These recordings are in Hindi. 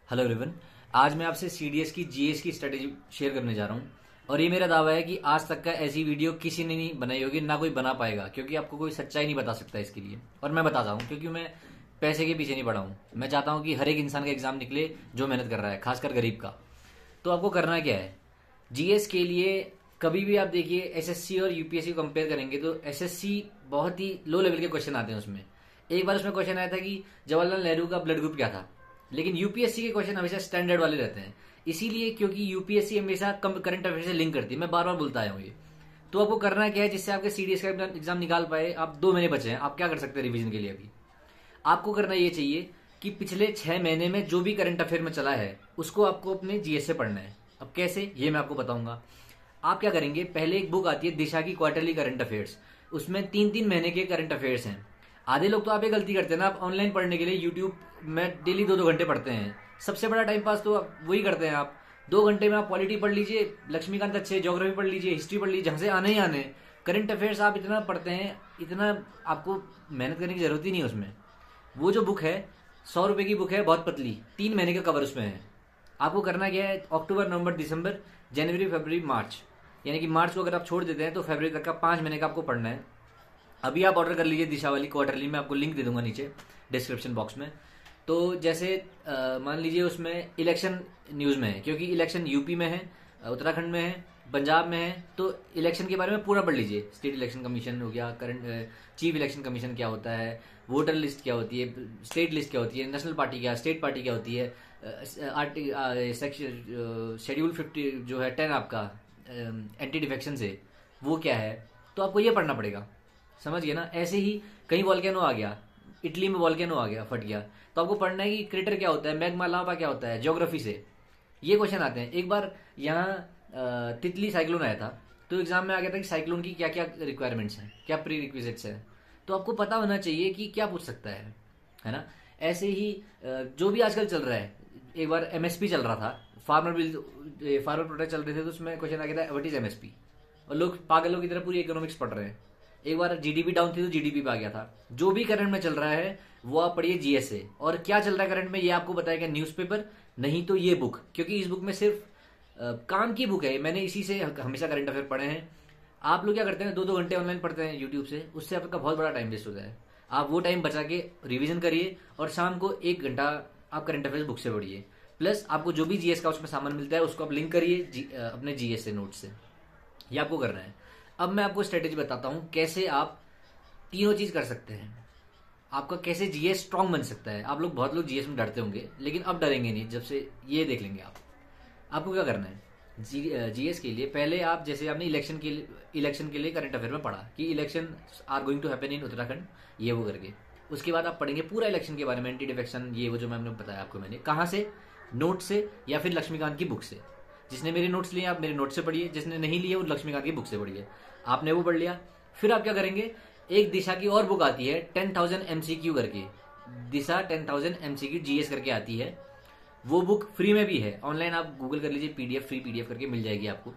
Hello everyone. आज मैं आपसे सीडीएस की जीएस की स्ट्रेटेजी शेयर करने जा रहा हूँ और ये मेरा दावा है कि आज तक का ऐसी वीडियो किसी ने नहीं बनाई होगी, ना कोई बना पाएगा, क्योंकि आपको कोई सच्चाई नहीं बता सकता इसके लिए। और मैं बताता हूँ क्योंकि मैं पैसे के पीछे नहीं पड़ा हूँ। मैं चाहता हूँ कि हर एक इंसान का एग्जाम निकले जो मेहनत कर रहा है, खासकर गरीब का। तो आपको करना क्या है जीएस के लिए? कभी भी आप देखिए एसएससी और यूपीएससी को कंपेयर करेंगे तो एसएससी बहुत ही लो लेवल के क्वेश्चन आते हैं उसमें। एक बार उसमें क्वेश्चन आया था कि जवाहरलाल नेहरू का ब्लड ग्रुप क्या था, लेकिन यूपीएससी के क्वेश्चन हमेशा स्टैंडर्ड वाले रहते हैं। इसीलिए क्योंकि यूपीएससी हमेशा कम करंट अफेयर से लिंक करती है, मैं बार बार बोलता आया हूँ ये। तो आपको करना क्या है जिससे आपके सीडीएस का एग्जाम निकाल पाए? आप 2 महीने बचे हैं, आप क्या कर सकते हैं रिवीजन के लिए? अभी आपको करना ये चाहिए कि पिछले 6 महीने में जो भी करंट अफेयर में चला है उसको आपको अपने जीएस से पढ़ना है। अब कैसे, ये मैं आपको बताऊंगा। आप क्या करेंगे, पहले एक बुक आती है दिशा की क्वार्टरली करंट अफेयर्स। उसमें 3-3 महीने के करंट अफेयर्स हैं। आधे लोग तो आप ये गलती करते हैं ना, आप ऑनलाइन पढ़ने के लिए यूट्यूब में डेली 2-2 घंटे पढ़ते हैं। सबसे बड़ा टाइम पास तो आप वही करते हैं। आप 2 घंटे में आप पॉलिटी पढ़ लीजिए, लक्ष्मीकांत अच्छे, ज्योग्राफी पढ़ लीजिए, हिस्ट्री पढ़ लीजिए, जहां से आने ही आने। करंट अफेयर्स आप इतना पढ़ते हैं, इतना आपको मेहनत करने की जरूरत ही नहीं है उसमें। वो जो बुक है 100 रुपए की बुक है, बहुत पतली, 3 महीने का कवर उसमें है। आपको करना क्या है, अक्टूबर, नवंबर, दिसंबर, जनवरी, फरवरी, मार्च, यानी कि मार्च को अगर आप छोड़ देते हैं तो फरवरी तक का 5 महीने का आपको पढ़ना है। अभी आप ऑर्डर कर लीजिए दिशा वाली क्वार्टरली, मैं आपको लिंक दे दूंगा नीचे डिस्क्रिप्शन बॉक्स में। तो जैसे मान लीजिए उसमें इलेक्शन न्यूज में है, क्योंकि इलेक्शन यूपी में है, उत्तराखंड में है, पंजाब में है, तो इलेक्शन के बारे में पूरा पढ़ लीजिए। स्टेट इलेक्शन कमीशन हो गया, करंट चीफ इलेक्शन कमीशन क्या होता है, वोटर लिस्ट क्या होती है, स्टेट लिस्ट क्या होती है, नेशनल पार्टी क्या, स्टेट पार्टी क्या होती है, शेड्यूल 50 जो है 10 आपका एंटी डिफेक्शन से, वो क्या है। तो आपको ये पढ़ना पड़ेगा, समझ गए ना। ऐसे ही कहीं वॉल्केनो आ गया, इटली में वॉल्केनो आ गया, फट गया, तो आपको पढ़ना है कि क्रेटर क्या होता है, मैग्मा लावा क्या होता है, ज्योग्राफी से ये क्वेश्चन आते हैं। एक बार यहाँ तितली साइक्लोन आया था, तो एग्जाम में आ गया था कि साइक्लोन की क्या क्या रिक्वायरमेंट्स हैं, क्या प्री रिक्विजिट्स हैं। तो आपको पता होना चाहिए कि क्या पूछ सकता है ना। ऐसे ही जो भी आजकल चल रहा है, एक बार एमएसपी चल रहा था, फार्मर बिल, फार्मर प्रोडक्ट चल रहे थे, तो उसमें क्वेश्चन आ गया था व्हाट इज एमएसपी, और लोग पागलों की तरह पूरी इकोनॉमिक्स पढ़ रहे हैं। एक बार जीडीपी डाउन थी तो जीडीपी पे आ गया था। जो भी करंट में चल रहा है वो आप पढ़िए जीएस से। और क्या चल रहा है करंट में ये आपको बताएगा न्यूज़पेपर, नहीं तो ये बुक, क्योंकि इस बुक में सिर्फ काम की बुक है। मैंने इसी से हमेशा करंट अफेयर पढ़े हैं। आप लोग क्या करते हैं, 2-2 घंटे ऑनलाइन पढ़ते हैं यूट्यूब से, उससे आपका बहुत बड़ा टाइम वेस्ट होता है। आप वो टाइम बचा के रिवीजन करिए और शाम को 1 घंटा आप करंट अफेयर्स बुक से पढ़िए। प्लस आपको जो भी जीएस का उसमें सामान मिलता है उसको आप लिंक करिए अपने जीएस से, नोट से। ये आपको करना है। अब मैं आपको स्ट्रेटेजी बताता हूं कैसे आप तीनों चीज कर सकते हैं। आपका कैसे जीएस स्ट्रांग बन सकता है। आप लोग, बहुत लोग जीएस में डरते होंगे, लेकिन अब डरेंगे नहीं जब से ये देख लेंगे आप। आपको क्या करना है जीएस के लिए, पहले आप जैसे आपने इलेक्शन के लिए करंट अफेयर में पढ़ा कि election are going to happen in Uttarakhand, ये वो करके, उसके बाद आप पढ़ेंगे पूरा इलेक्शन के बारे में, एंटी डिफेक्शन, ये वो जो मैंने बताया आपको। मैंने कहाँ से, नोट से या फिर लक्ष्मीकांत की बुक से। जिसने मेरे नोट्स लिए आप मेरे नोट से पढ़िए, जिसने नहीं लिए वो लक्ष्मीकांत की बुक से पढ़िए। आपने वो पढ़ लिया, फिर आप क्या करेंगे, एक दिशा की और बुक आती है 10,000 एमसीक्यू करके, दिशा 10,000 एमसीक्यू जीएस करके आती है। वो बुक फ्री में भी है, ऑनलाइन आप गूगल कर लीजिए, पीडीएफ, फ्री पीडीएफ करके मिल जाएगी आपको।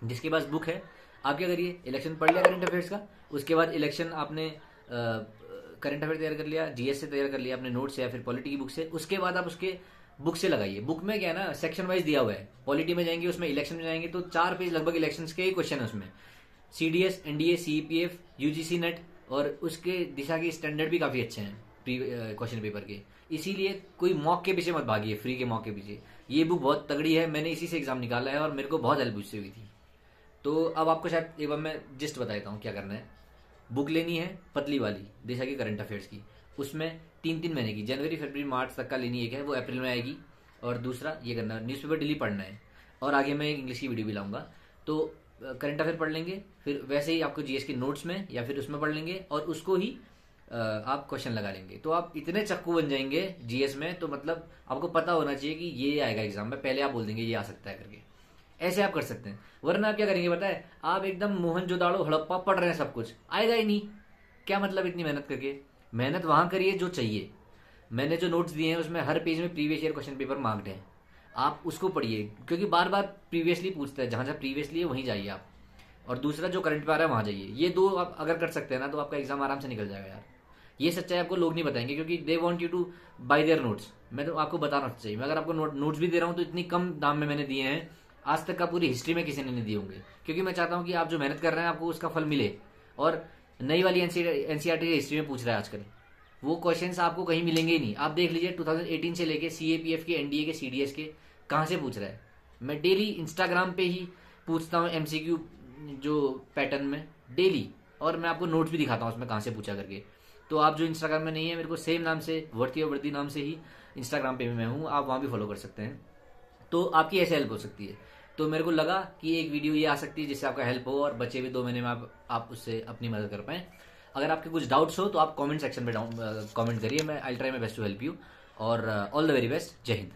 जिसके पास बुक है, आप क्या करिए, इलेक्शन पढ़ लिया करंट अफेयर्स का, उसके बाद इलेक्शन आपने करंट अफेयर तैयार कर लिया, जीएस से तैयार कर लिया अपने नोट से या फिर पॉलिटी की बुक से। उसके बाद आप उसके बुक से लगाइए। बुक में क्या है ना, सेक्शन वाइज दिया हुआ है। पॉलिटी में जाएंगे, उसमें इलेक्शन में जाएंगे तो 4 पेज लगभग इलेक्शंस के ही क्वेश्चन है उसमें। सीडीएस, एनडीए, सीईपीएफ, यूजीसी नेट, और उसके दिशा के स्टैंडर्ड भी काफी अच्छे हैं क्वेश्चन पेपर के। इसीलिए कोई मॉक के पीछे मत भागिए, फ्री के मॉक के पीछे। ये बुक बहुत तगड़ी है, मैंने इसी से एग्जाम निकाला है और मेरे को बहुत हेल्प उससे हुई थी। तो अब आपको शायद एक बार मैं जिस्ट बता देता हूँ क्या करना है। बुक लेनी है पतली वाली, दिशा की करंट अफेयर्स की, उसमें 3-3 महीने की, जनवरी, फरवरी, मार्च तक का लेनी। एक है वो अप्रैल में आएगी, और दूसरा ये करना है, न्यूज़पेपर डेली पढ़ना है। और आगे मैं एक इंग्लिश की वीडियो भी लाऊंगा। तो करंट अफेयर पढ़ लेंगे, फिर वैसे ही आपको जीएस के नोट्स में या फिर उसमें पढ़ लेंगे, और उसको ही आप क्वेश्चन लगा लेंगे। तो आप इतने चक्कू बन जाएंगे जीएस में, तो मतलब आपको पता होना चाहिए कि ये आएगा एग्जाम में, पहले आप बोल देंगे ये आ सकता है करके। ऐसे आप कर सकते हैं। वरना आप क्या करेंगे पता है, आप एकदम मोहनजोदाड़ो हड़प्पा पढ़ रहे हैं, सब कुछ आएगा ही नहीं। क्या मतलब इतनी मेहनत करके? मेहनत वहां करिए जो चाहिए। मैंने जो नोट्स दिए हैं उसमें हर पेज में previous year question paper marked है, आप उसको पढ़िए, क्योंकि बार बार प्रीवियसली पूछता है। जहां जहां प्रीवियसली है वहीं जाइए आप, और दूसरा जो करंट पे आ रहा है वहां जाइए। ये 2 आप अगर कर सकते हैं ना तो आपका एग्जाम आराम से निकल जाएगा यार। ये सच्चाई आपको लोग नहीं बताएंगे, क्योंकि they want you to buy their notes. मैं तो आपको बताना चाहिए, मैं अगर आपको नोट्स भी दे रहा हूँ तो इतनी कम दाम में मैंने दिए हैं, आज तक का पूरी हिस्ट्री में किसी ने नहीं दिए होंगे, क्योंकि मैं चाहता हूँ कि आप जो मेहनत कर रहे हैं आपको उसका फल मिले। और नई वाली एनसीईआरटी हिस्ट्री में पूछ रहा है आजकल, वो क्वेश्चंस आपको कहीं मिलेंगे ही नहीं। आप देख लीजिए 2018 से लेके सीएपीएफ के, एनडीए के, सीडीएस के कहाँ से पूछ रहा है। मैं डेली इंस्टाग्राम पे ही पूछता हूँ एमसीक्यू जो पैटर्न में डेली, और मैं आपको नोट्स भी दिखाता हूँ उसमें कहाँ से पूछा करके। तो आप जो इंस्टाग्राम में नहीं है, मेरे को सेम नाम से वर्ती और वर्दी नाम से ही इंस्टाग्राम पे भी मैं हूँ, आप वहाँ भी फॉलो कर सकते हैं। तो आपकी ऐसे हेल्प हो सकती है। तो मेरे को लगा कि एक वीडियो ये आ सकती है जिससे आपका हेल्प हो और बचे हुए 2 महीने में आप उससे अपनी मदद कर पाएं। अगर आपके कुछ डाउट्स हो तो आप कमेंट सेक्शन में कमेंट करिए, मैं I try my best to help you. और ऑल द वेरी बेस्ट। जय हिंद।